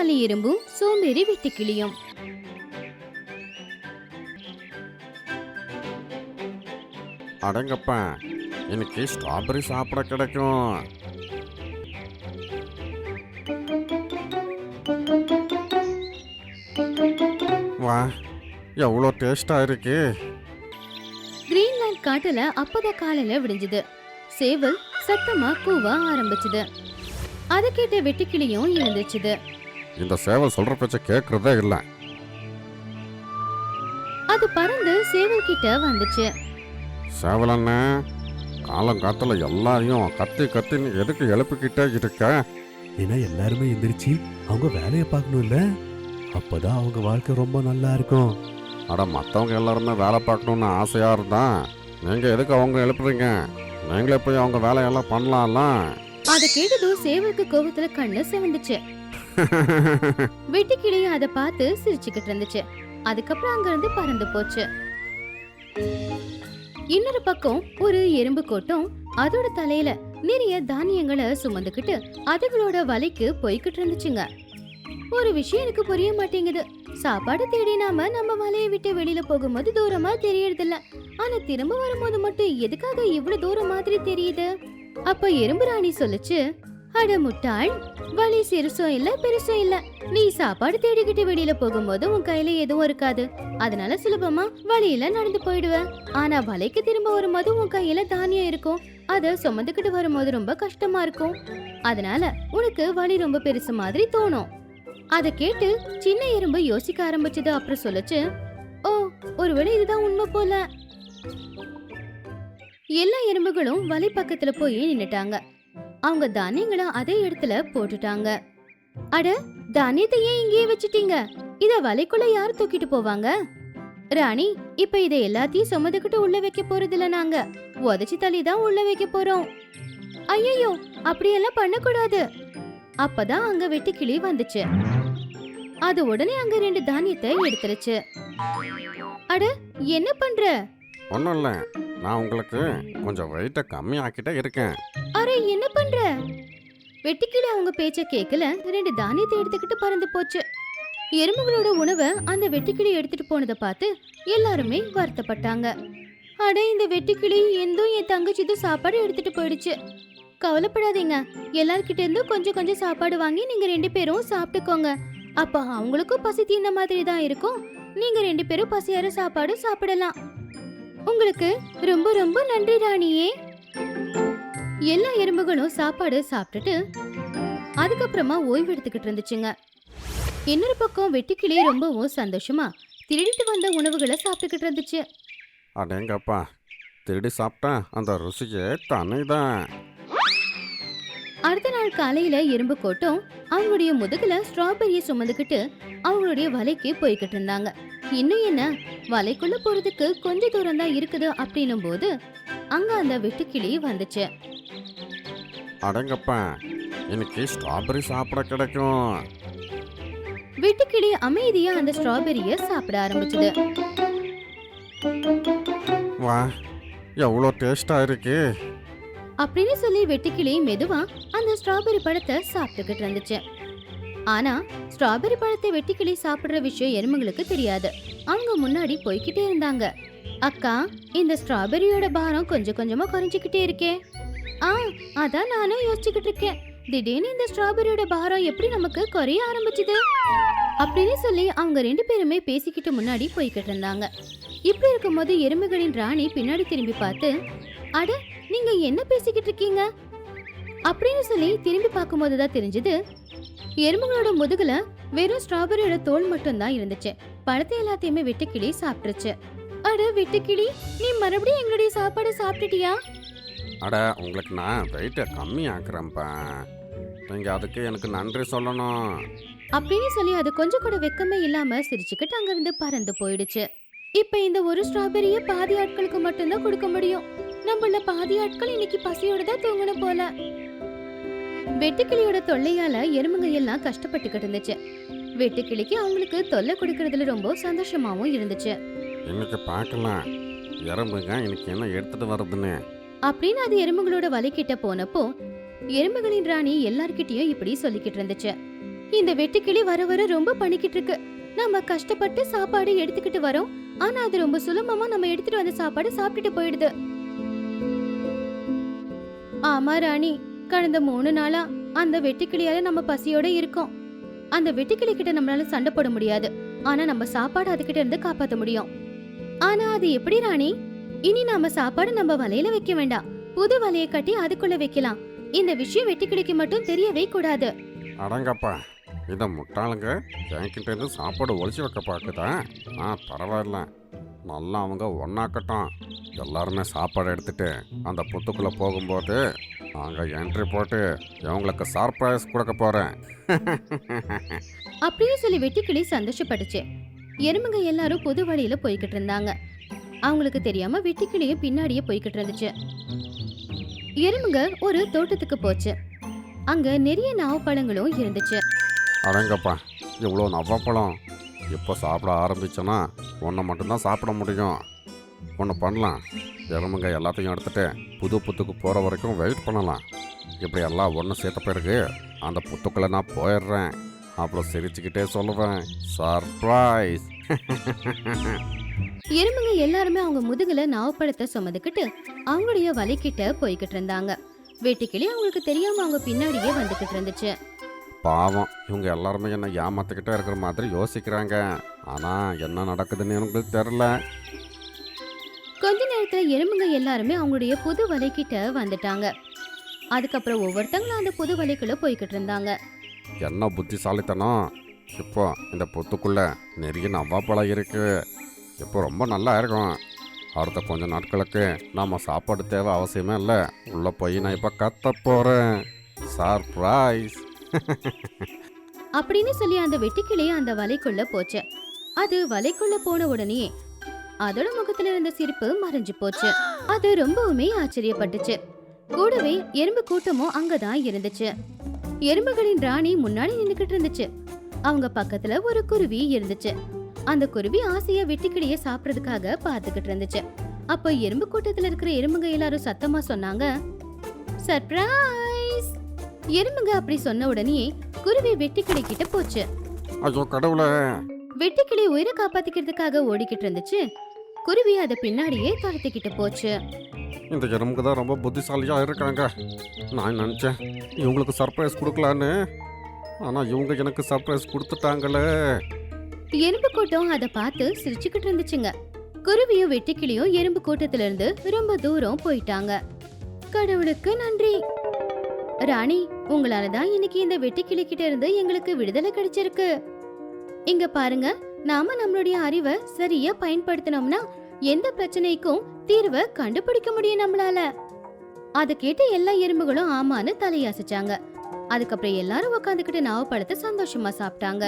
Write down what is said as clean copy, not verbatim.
புத்திசாலி எறும்பும் சோம்பேறி வெட்டுக்கிளியும். அடங்கப்பா, எனக்கு ஸ்ட்ராபெரி சாப்பிட கிடைக்கும். வா, எவ்வளோ டேஸ்டா இருக்கு. கிரீன்லாந்து காட்டுல அப்பதான் காலையில விடிஞ்சது. சேவல் சத்தமா கூவ ஆரம்பிச்சுது. அதை கேட்ட வெட்டுக்கிளியும் எழுந்துச்சுது. இந்த சேவல் சொல்ற பேச்ச கேட்கறதே இல்லை. அது பறந்து சேவல் கிட்ட வந்துச்சு. சேவல் அண்ணன், காலங்காத்துல எல்லாரையும் கத்தி கத்தின்னு எதுக்கு எழுப்பிக்கிட்டே இருக்க? ஏன்னா எல்லாருமே எந்திரிச்சு அவங்க வேலையை பார்க்கணும் இல்ல, அப்பதான் அவங்க வாழ்க்கை ரொம்ப நல்லா இருக்கும். அட, மற்றவங்க எல்லாருமே வேலை பார்க்கணுன்னு ஆசையா இருந்தா நீங்க எதுக்கு அவங்க எழுப்புறீங்க? நீங்களே போய் அவங்க வேலையெல்லாம் பண்ணலாம்ல. அதை கேட்டதும் சேவலுக்கு கோபத்துல கண்ணு சிவந்துச்சு. வெட்டுக்கிளியும் அதை பார்த்து சிரிச்சுக்கிட்டு இருந்துச்சு. அதுக்கப்புறம் அங்க இருந்து பறந்து போச்சு. இன்னொரு பக்கம் ஒரு எறும்பு கூட்டம் அதோட தலையில நிறைய தானியங்களை சுமந்துக்கிட்டு அதுகளோட வலைக்கு போய்கிட்டு இருந்துச்சுங்க. ஒரு விஷயம் எனக்கு புரிய மாட்டேங்குது. சாப்பாடு தேடி நாம நம்ம வலையை விட்டு வெளியில போகும்போது தூரமா தெரியறது இல்ல, ஆனா திரும்ப வரும்போது மட்டும் எதுக்காக இவ்வளவு தூரம் மாதிரி தெரியுது? அப்ப எறும்பு ராணி சொல்லுச்சு, அட முட்டாள், வலி சிறுசும் இல்ல பெருசும் இல்ல. நீ சாப்பாடு தேடிக்கிட்டு வெளியில போகும்போது உன் கையில எதுவும் இருக்காது, அதனால சுலபமா வழியில நடந்து போயிடுவ. ஆனா வலைக்கு திரும்ப வரும்போது உன் கையில தானியம் இருக்கும், அத சுமந்துக்கிட்டு வரும்போது ரொம்ப கஷ்டமா இருக்கும். அதனால உனக்கு வலி ரொம்ப பெருசு மாதிரி தோணும். அத கேட்டு சின்ன எறும்பு யோசிக்க ஆரம்பிச்சது. அப்புறம் சொல்லுச்சு, ஓ, ஒருவேளை இதுதான் உண்மை போல. எல்லா எறும்புகளும் வலை பக்கத்துல போய் நின்னுட்டாங்க. அவங்க தானியங்களை அதே இடத்துல போட்டுட்டாங்க. அட, தானியத்தை ஏன் இங்கேயே வச்சுட்டீங்க? இத வலைக்குள்ள யார் தூக்கிட்டு போவாங்க? ராணி, இப்ப இதை எல்லாத்தையும் சுமந்துக்கிட்டு உள்ள வைக்க போறது இல்ல, நாங்க உதச்சி தள்ளிதான் உள்ள வைக்க போறோம். ஐயோ, அப்படியெல்லாம் பண்ணக்கூடாது. அப்பதான் அங்க வெட்டுக்கிளி வந்துச்சு. அது உடனே அங்க 2 தானியத்தை எடுத்துருச்சு. அட, என்ன பண்ற? ஒன்றும் இல்லை, நான் உங்களுக்கு கொஞ்சம் வெயிட்டை கம்மி ஆக்கிட்டே இருக்கேன். அரே, என்ன பண்ற? வெட்டுக்கிளி அவங்க பேச்ச கேட்கல, 2 தானியத்தை எடுத்துக்கிட்டு பறந்து போச்சு. எறும்புகளோட உணவை அந்த வெட்டுக்கிளி எடுத்துட்டு போனதை பார்த்து எல்லாருமே வருத்தப்பட்டாங்க. அட, இந்த வெட்டுக்கிளி என் தங்கச்சிதும் சாப்பாடு எடுத்துட்டு போயிடுச்சு. கவலைப்படாதீங்க, எல்லார்கிட்ட இருந்தும் கொஞ்சம் கொஞ்சம் சாப்பாடு வாங்கி நீங்க 2 பேரும் சாப்பிட்டுக்கோங்க. அப்ப அவங்களுக்கும் பசி தீர்ந்த மாதிரி தான் இருக்கும். நீங்க 2 பேரும் பசியார சாப்பாடு சாப்பிடலாம். உங்களுக்கு ரொம்ப ரொம்ப நன்றி ராணியே. எல்லா எறும்புகளும் சாப்பாடு சாப்பிட்டுட்டு அதுக்கப்புறமா ஓய்வு எடுத்துக்கிட்டு இருந்துச்சுங்க. இன்னொரு பக்கம் வெட்டுக்கிளி ரொம்பவும் சந்தோஷமா திருடிட்டு வந்த உணவுகளை சாப்பிட்டுக்கிட்டு இருந்துச்சு. அடேங்கப்பா, திருடி சாப்பிட்டா அந்த ருசியே தனிதான். அடுத்த நாள் காலையில எறும்பு கூட்டம் அவங்களுடைய முதுகுல ஸ்ட்ராபெரிய சுமந்துக்கிட்டு அவங்களுடைய வலைக்கு போய்கிட்டு இருந்தாங்க. இன்னும் என்ன, வலைக்குள்ள போறதுக்கு கொஞ்ச தூரம் தான் இருக்குது அப்படின்னும் போது அங்க அந்த வெட்டுக்கிளி வந்துச்சு. அடங்கப்பா, எனக்கு ஸ்ட்ராபெரி சாப்பிட கிடைக்கும். வெட்டுக்கிளி அமைதியா அந்த ஸ்ட்ராபெரிய சாப்பிட ஆரம்பிச்சது. வா, எவ்வளோ டேஸ்டா இருக்கு. அப்படின்னு சொல்லி வெட்டுக்கிளி மெதுவா அந்த ஸ்ட்ராபெரி பழத்தை சாப்பிட்டுக்கிட்டு இருந்துச்சு. ஆனா ஸ்ட்ராபெரி பழத்தை வெட்டுக்கிளி சாப்பிடுற விஷயம் எறும்புகளுக்கு தெரியாது. அவங்க முன்னாடி போய்கிட்டே இருந்தாங்க. அக்கா, இந்த ஸ்ட்ராபெரியோட பாரம் கொஞ்சம் கொஞ்சமா குறைஞ்சிக்கிட்டே இருக்கே. அதான் நானும் யோசிச்சுக்கிட்டு இருக்கேன். திடீர்னு இந்த ஸ்ட்ராபெரியோட பாரம் எப்படி நமக்கு குறைய ஆரம்பிச்சுது அப்படின்னு சொல்லி அவங்க 2 பேருமே பேசிக்கிட்டு முன்னாடி போய்கிட்டு இருந்தாங்க. இப்படி இருக்கும்போது எறும்புகளின் ராணி பின்னாடி திரும்பி பார்த்து, அட, நீங்க என்ன பேசிக்கிட்டு இருக்கீங்க அப்படின்னு சொல்லி திரும்பி பார்க்கும்போது தான் தெரிஞ்சது, எறும்புகளோட முதுகுல வெறும் ஸ்ட்ராபெரியோட தோல் மட்டும் தான் இருந்துச்சு. பழத்தை எல்லாத்தையுமே வெட்டுக்கிளி சாப்பிட்டுருச்சு. அட வெட்டுக்கிளி, நீ மறுபடியும் எங்களுடைய சாப்பாடு சாப்பிட்டுட்டியா? அட, உங்களுக்கு நான் வெயிட்டை கம்மி ஆக்குறேன்ப்பா, நீங்க அதுக்கு எனக்கு நன்றி சொல்லணும் அப்படின்னு சொல்லி அது கொஞ்சம் கூட வெக்கமே இல்லாம சிரிச்சுக்கிட்டு அங்கிருந்து பறந்து போயிடுச்சு. இப்ப இந்த ஒரு ஸ்ட்ராபெரிய பாதி ஆட்களுக்கு மட்டும்தான் கொடுக்க முடியும். நம்மள பாதி ஆட்கள் இன்னைக்கு பசியோட தான் தூங்கணும் போல. வெட்டுக்கிளியோட தொல்லையால எறும்புங்க எல்லாம் கஷ்டப்பட்டுக்கிட்டு இருந்துச்சு. வெட்டுக்கிளிக்கு அவங்களுக்கு தொல்லை கொடுக்கறதுல ரொம்ப சந்தோஷமாவும் இருந்துச்சு. இன்னைக்கு பார்க்கலாம் எறும்புங்க இன்னைக்கு என்ன எடுத்துட்டு வருதுன்னு அப்படின்னு அது எறும்புகளோட வலை கிட்ட போனப்போ எறும்புகளின் ராணி எல்லார்கிட்டயும் இப்படி சொல்லிக்கிட்டு இருந்துச்சு. இந்த வெட்டுக்கிளி வர வர ரொம்ப பணிக்கிட்டு இருக்கு. நம்ம கஷ்டப்பட்டு சாப்பாடு எடுத்துக்கிட்டு வரோம், ஆனா அது ரொம்ப சுலபமா நம்ம எடுத்துட்டு வந்த சாப்பாடு சாப்பிட்டுட்டு போயிடுது. ஆமா ராணி, கடந்த 3 நாளா அந்த வெட்டுக்கிளியால நம்ம பசியோட இருக்கோம். அந்த வெட்டுக்கிளி கிட்ட நம்மளால சண்டை போட முடியாது, ஆனா நம்ம சாப்பாடு அதுகிட்ட இருந்து காப்பாத்த முடியும். ஆனா அது எப்படி ராணி? இனி நாம சாப்பாடு நம்ம வலையில வைக்க வேண்டாம், புது வலையை கட்டி அதுக்குள்ள வைக்கலாம். இந்த விஷயம் வெட்டுக்கிளிக்கு மட்டும் தெரியவே கூடாது. அடங்கப்பா, இதை முட்டாளுங்க என்கிட்ட இருந்து சாப்பாடு ஒழிச்சு வைக்க பார்க்குதா? பரவாயில்ல, நல்லா அவங்க ஒன்னாக்கட்டும். எல்லாருமே சாப்பாடு எடுத்துட்டு அந்த புத்துக்குள்ளே போகும்போது அங்கே என்ட்ரி போட்டு இவங்களுக்கு சர்ப்ரைஸ் கொடுக்க போகிறேன். அப்படின்னு சொல்லி வெட்டுக்கிளி சந்தோஷப்பட்டுச்சு. எறும்புங்க எல்லாரும் புது வழியில போய்கிட்டு இருந்தாங்க. அவங்களுக்கு தெரியாம வெட்டுக்கிளியும் பின்னாடியே போய்கிட்டு இருந்துச்சு. எறும்புங்க ஒரு தோட்டத்துக்கு போச்சு. அங்க நிறைய நாவப்பழங்களும் இருந்துச்சு. அடங்கப்பா, இவ்வளோ நவ்வாப்பழம் இப்போ சாப்பிட ஆரம்பிச்சோன்னா ஒன்றை மட்டும்தான் சாப்பிட முடியும். ஒன்று பண்ணலாம், எறும்புங்க எல்லாத்தையும் எடுத்துட்டு புது புத்துக்கு போகிற வரைக்கும் வெயிட் பண்ணலாம். இப்படி எல்லாம் ஒன்று சேர்த்த பிறகு அந்த புத்துக்குள்ளே நான் போயிடுறேன். அப்புறம் சிரிச்சுக்கிட்டே சொல்லுவேன், சர்ப்ரைஸ். எறும்புங்க எல்லாருமே அவங்க முதுகுல நாவப்பழத்தை சுமந்துக்கிட்டு அவங்களுடைய வலைக்கிட்ட போய்கிட்டு இருந்தாங்க. வெட்டுக்கிளி அவங்களுக்கு தெரியாம அவங்க பின்னாடியே வந்துகிட்டு இருந்துச்சு. பாவம், இவங்க எல்லாருமே என்னை ஏமாத்திக்கிட்டே இருக்கிற மாதிரி யோசிக்கிறாங்க. ஆனால் என்ன நடக்குதுன்னு எனக்கு தெரில. கொஞ்ச நேரத்துல எறும்புங்க எல்லாருமே அவங்களுடைய புது வலைக்கிட்ட வந்துட்டாங்க. அதுக்கப்புறம் ஒவ்வொருத்தங்களும் அந்த புது வலைக்குள்ள போய்கிட்டு இருந்தாங்க. என்ன புத்திசாலித்தனம்! இப்போ இந்த புத்துக்குள்ள நிறைய நவ்வாப்பழம் இருக்கு. இப்போ ரொம்ப நல்லா இருக்கும். அடுத்த கொஞ்ச நாட்களுக்கு நம்ம சாப்பாடு தேவை அவசியமே இல்லை. உள்ளே போய் நான் இப்போ கத்த போகிறேன். சர்ப்ரைஸ். அப்படின்னு சொல்லி அந்த வெட்டுக்கிளி அந்த வலைக்குள்ள போச்சு. அது வலைக்குள்ள போன உடனே அதோட முகத்துல இருந்த சிரிப்பு மறைஞ்சு போச்சு. அது ரொம்பவுமே ஆச்சரியப்பட்டுச்சு. கூடவே எறும்பு கூட்டமும் அங்கதான் இருந்துச்சு. எறும்புகளின் ராணி முன்னாடி நின்னுக்கிட்டு இருந்துச்சு. அவங்க பக்கத்துல ஒரு குருவி இருந்துச்சு. அந்த குருவி ஆசையா வெட்டுக்கிளிய சாப்பிடறதுக்காக பாத்துக்கிட்டு இருந்துச்சு. அப்ப எறும்பு கூட்டத்துல இருக்கிற எறும்புங்க எல்லாரும் சத்தமா சொன்னாங்க, சர்ப்ரைஸ். எறும்புங்க அப்படி சொன்ன உடனே குருவி வெட்டுக்கிளி கிட்ட போச்சு. ஐயோ கடவுளே! வெட்டுக்கிளி உயிரை காப்பாத்திக்கிறதுக்காக ஓடிக்கிட்டு இருந்துச்சு. குருவி அதை பின்னாடியே துரத்திக்கிட்டு போச்சு. இந்த எறும்புக்கு தான் ரொம்ப புத்திசாலியாக இருக்காங்க. நான் நினச்சேன் இவங்களுக்கு சர்ப்ரைஸ் கொடுக்கலான்னு, ஆனால் இவங்க எனக்கு சர்ப்ரைஸ் கொடுத்துட்டாங்களே. எறும்பு கூட்டம் அதை பார்த்து சிரிச்சுக்கிட்டு இருந்துச்சுங்க. குருவியும் வெட்டுக்கிளியும் எறும்பு கூட்டத்துல இருந்து ரொம்ப தூரம் போயிட்டாங்க. கடவுளுக்கு நன்றி. ராணி, உங்களாலதான் இன்னைக்கு இந்த வெட்டுக்கிளி கிட்ட இருந்து எங்களுக்கு விடுதலை கிடைச்சிருக்கு. இங்க பாருங்க, நாம நம்மளுடைய அறிவை சரியா பயன்படுத்தினோம்னா எந்த பிரச்சனைக்கும் தீர்வை கண்டுபிடிக்க முடியும் நம்மளால. அதை கேட்டு எல்லா எறும்புகளும் ஆமான்னு தலையாசிச்சாங்க. அதுக்கப்புறம் எல்லாரும் உட்காந்துக்கிட்டு நாவப்பழத்தை சந்தோஷமா சாப்பிட்டாங்க.